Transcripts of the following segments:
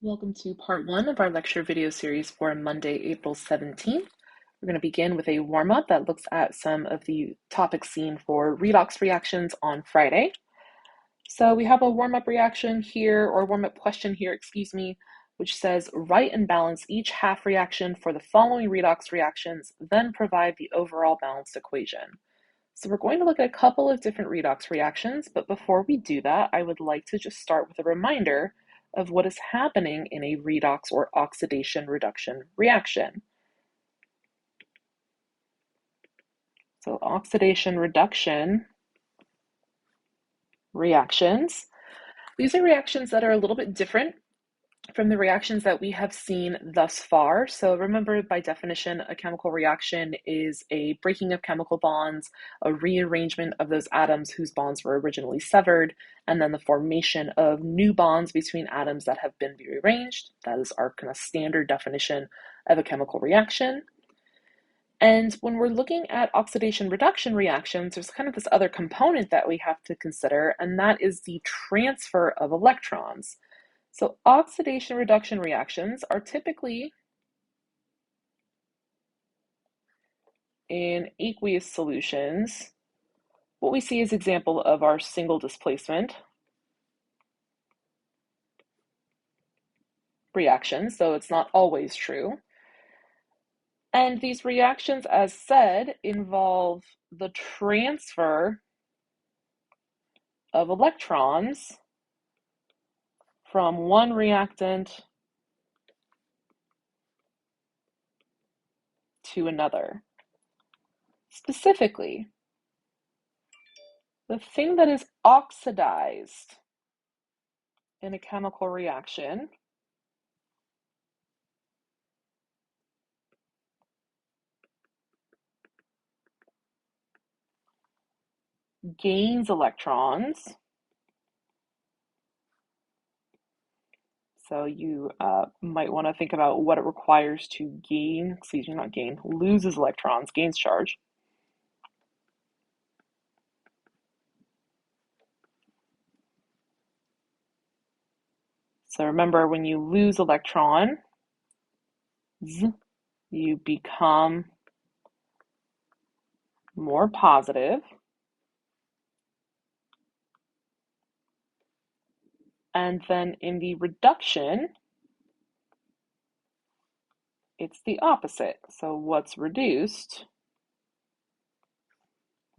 Welcome to part one of our lecture video series for Monday, April 17th. We're going to begin with a warm-up that looks at some of the topics seen for redox reactions on Friday. So we have a warm-up reaction here, or warm-up question here, which says, write and balance each half reaction for the following redox reactions, then provide the overall balanced equation. So we're going to look at a couple of different redox reactions, but before we do that, I would like to just start with a reminder of what is happening in a redox or oxidation reduction reaction. So oxidation reduction reactions, these are reactions that are a little bit different from the reactions that we have seen thus far. So remember, by definition, a chemical reaction is a breaking of chemical bonds, a rearrangement of those atoms whose bonds were originally severed, and then the formation of new bonds between atoms that have been rearranged. That is our kind of standard definition of a chemical reaction. And when we're looking at oxidation reduction reactions, there's kind of this other component that we have to consider, and that is the transfer of electrons. So oxidation reduction reactions are typically in aqueous solutions. What we see is an example of our single displacement reactions, so it's not always true. And these reactions, as said, involve the transfer of electrons from one reactant to another. Specifically, the thing that is oxidized in a chemical reaction gains electrons. So you might want to think about what it requires to loses electrons, gains charge. So remember, when you lose electrons, you become more positive. And then in the reduction, it's the opposite. So what's reduced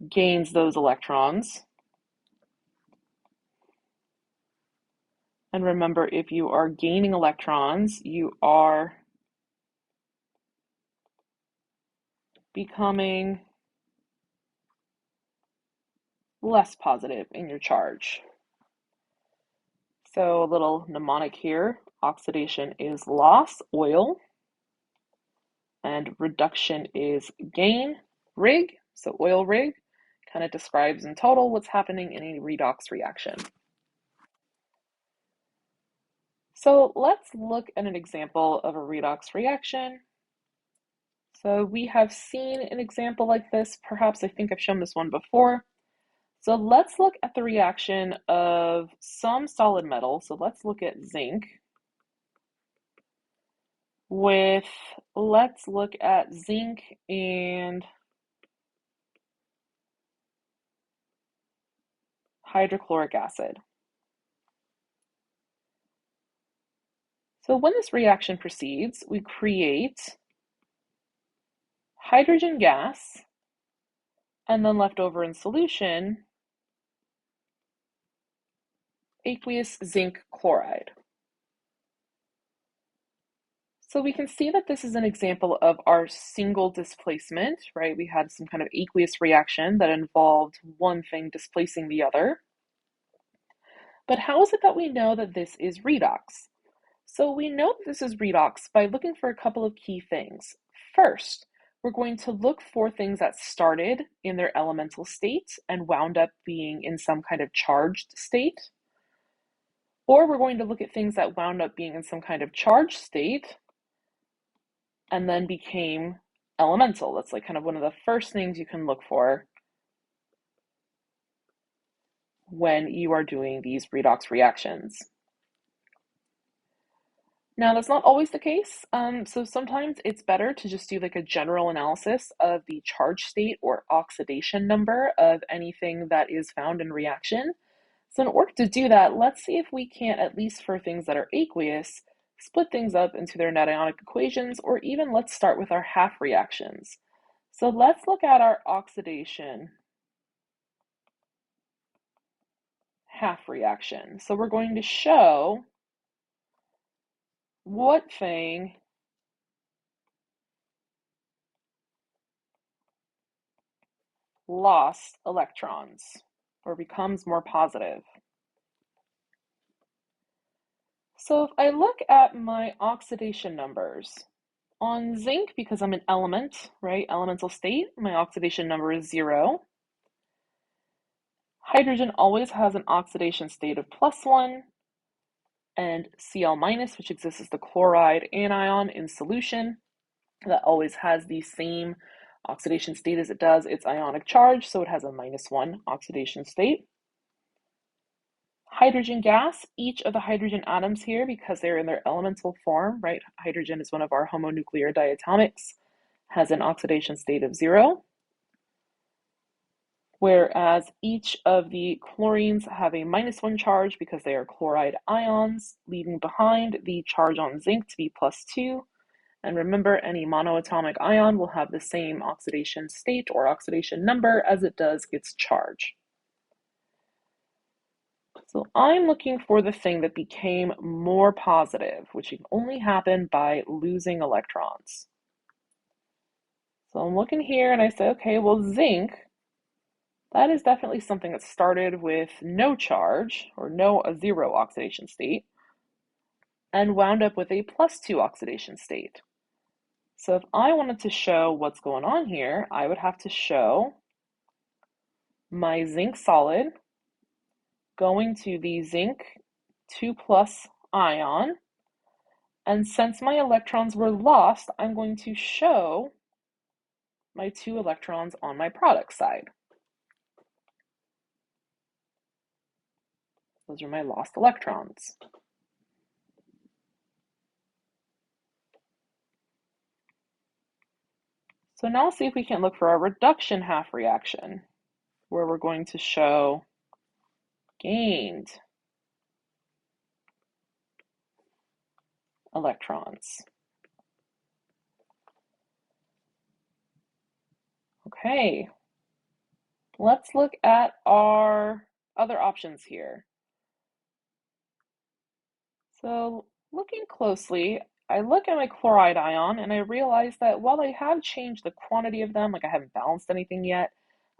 gains those electrons. And remember, if you are gaining electrons, you are becoming less positive in your charge. So a little mnemonic here, oxidation is loss, oil, and reduction is gain, rig. So oil rig kind of describes in total what's happening in a redox reaction. So let's look at an example of a redox reaction. So we have seen an example like this, perhaps I think I've shown this one before. So let's look at the reaction of some solid metal. So let's look at zinc let's look at zinc and hydrochloric acid. So when this reaction proceeds, we create hydrogen gas, and then left over in solution, aqueous zinc chloride. So we can see that this is an example of our single displacement, right? We had some kind of aqueous reaction that involved one thing displacing the other. But how is it that we know that this is redox? So we know that this is redox by looking for a couple of key things. First, we're going to look for things that started in their elemental state and wound up being in some kind of charged state. Or we're going to look at things that wound up being in some kind of charged state and then became elemental. That's like kind of one of the first things you can look for when you are doing these redox reactions. Now, that's not always the case. So sometimes it's better to just do like a general analysis of the charge state or oxidation number of anything that is found in reaction. So in order to do that, let's see if we can't, at least for things that are aqueous, split things up into their net ionic equations, or even let's start with our half reactions. So let's look at our oxidation half reaction. So we're going to show what thing lost electrons or becomes more positive. So if I look at my oxidation numbers, on zinc, because I'm an element, right, elemental state, my oxidation number is 0. Hydrogen always has an oxidation state of +1, and Cl-, which exists as the chloride anion in solution, that always has the same oxidation state as it does its ionic charge, so it has a -1 oxidation state. Hydrogen gas, each of the hydrogen atoms here, because they're in their elemental form, right? Hydrogen is one of our homonuclear diatomics, has an oxidation state of 0. Whereas each of the chlorines have a -1 charge because they are chloride ions, leaving behind the charge on zinc to be +2. And remember, any monoatomic ion will have the same oxidation state or oxidation number as it does its charge. So I'm looking for the thing that became more positive, which can only happen by losing electrons. So I'm looking here and I say, okay, well, zinc, that is definitely something that started with no charge or a 0 oxidation state and wound up with a +2 oxidation state. So if I wanted to show what's going on here, I would have to show my zinc solid going to the zinc 2+ ion. And since my electrons were lost, I'm going to show my 2 electrons on my product side. Those are my lost electrons. So now let's see if we can look for a reduction half reaction, where we're going to show gained electrons. Okay, let's look at our other options here. So looking closely, I look at my chloride ion and I realize that while I have changed the quantity of them, like I haven't balanced anything yet,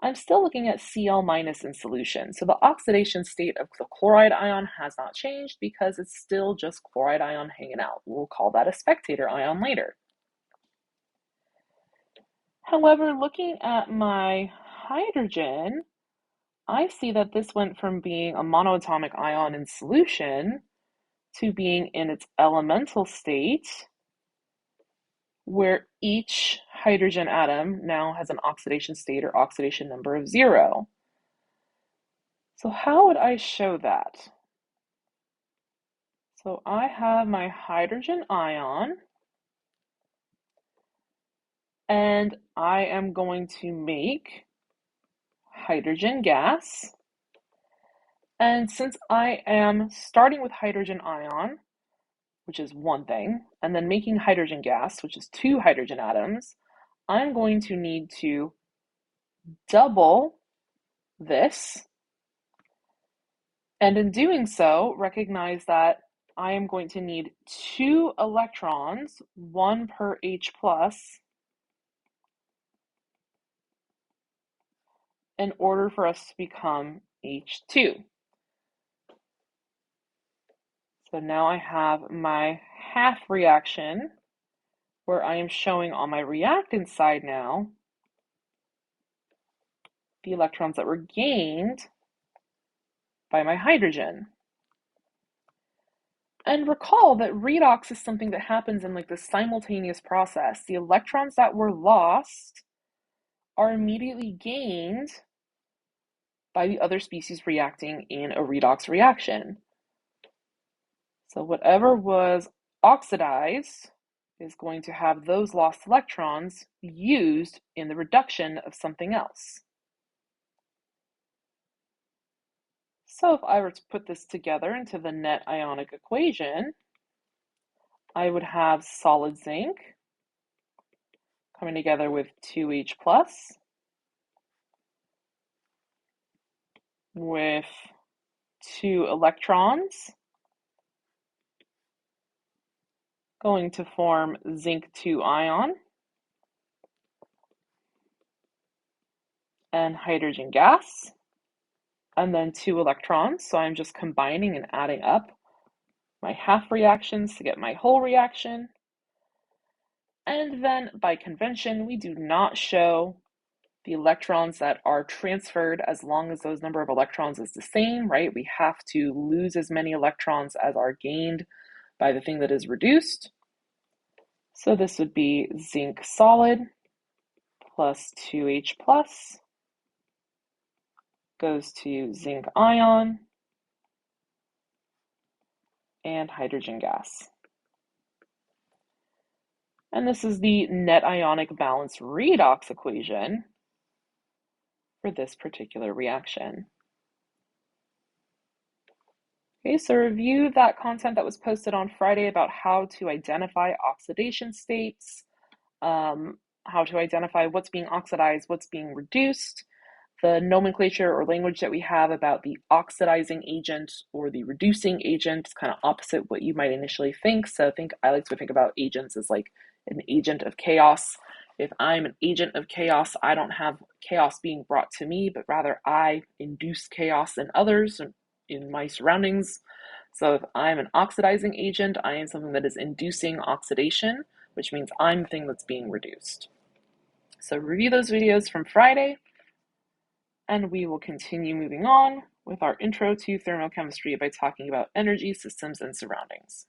I'm still looking at Cl- in solution. So the oxidation state of the chloride ion has not changed because it's still just chloride ion hanging out. We'll call that a spectator ion later. However, looking at my hydrogen, I see that this went from being a monoatomic ion in solution to being in its elemental state, where each hydrogen atom now has an oxidation state or oxidation number of 0. So how would I show that? So I have my hydrogen ion, and I am going to make hydrogen gas. And since I am starting with hydrogen ion, which is one thing, and then making hydrogen gas, which is 2 hydrogen atoms, I'm going to need to double this, and in doing so, recognize that I am going to need 2 electrons, 1 per H+, in order for us to become H2. So now I have my half reaction, where I am showing on my reactant side now the electrons that were gained by my hydrogen. And recall that redox is something that happens in like this simultaneous process. The electrons that were lost are immediately gained by the other species reacting in a redox reaction. So whatever was oxidize is going to have those lost electrons used in the reduction of something else. So if I were to put this together into the net ionic equation, I would have solid zinc coming together with 2H plus with 2 electrons going to form zinc 2 ion and hydrogen gas, and then 2 electrons. So I'm just combining and adding up my half reactions to get my whole reaction. And then by convention, we do not show the electrons that are transferred as long as those number of electrons is the same, right? We have to lose as many electrons as are gained by the thing that is reduced. So this would be zinc solid plus 2H plus goes to zinc ion and hydrogen gas. And this is the net ionic balance redox equation for this particular reaction. Okay, so review that content that was posted on Friday about how to identify oxidation states, how to identify what's being oxidized, what's being reduced, the nomenclature or language that we have about the oxidizing agent or the reducing agent is kind of opposite what you might initially think. So I like to think about agents as like an agent of chaos. If I'm an agent of chaos, I don't have chaos being brought to me, but rather I induce chaos in others in my surroundings. So if I'm an oxidizing agent, I am something that is inducing oxidation, which means I'm the thing that's being reduced. So review those videos from Friday, and we will continue moving on with our intro to thermochemistry by talking about energy systems and surroundings.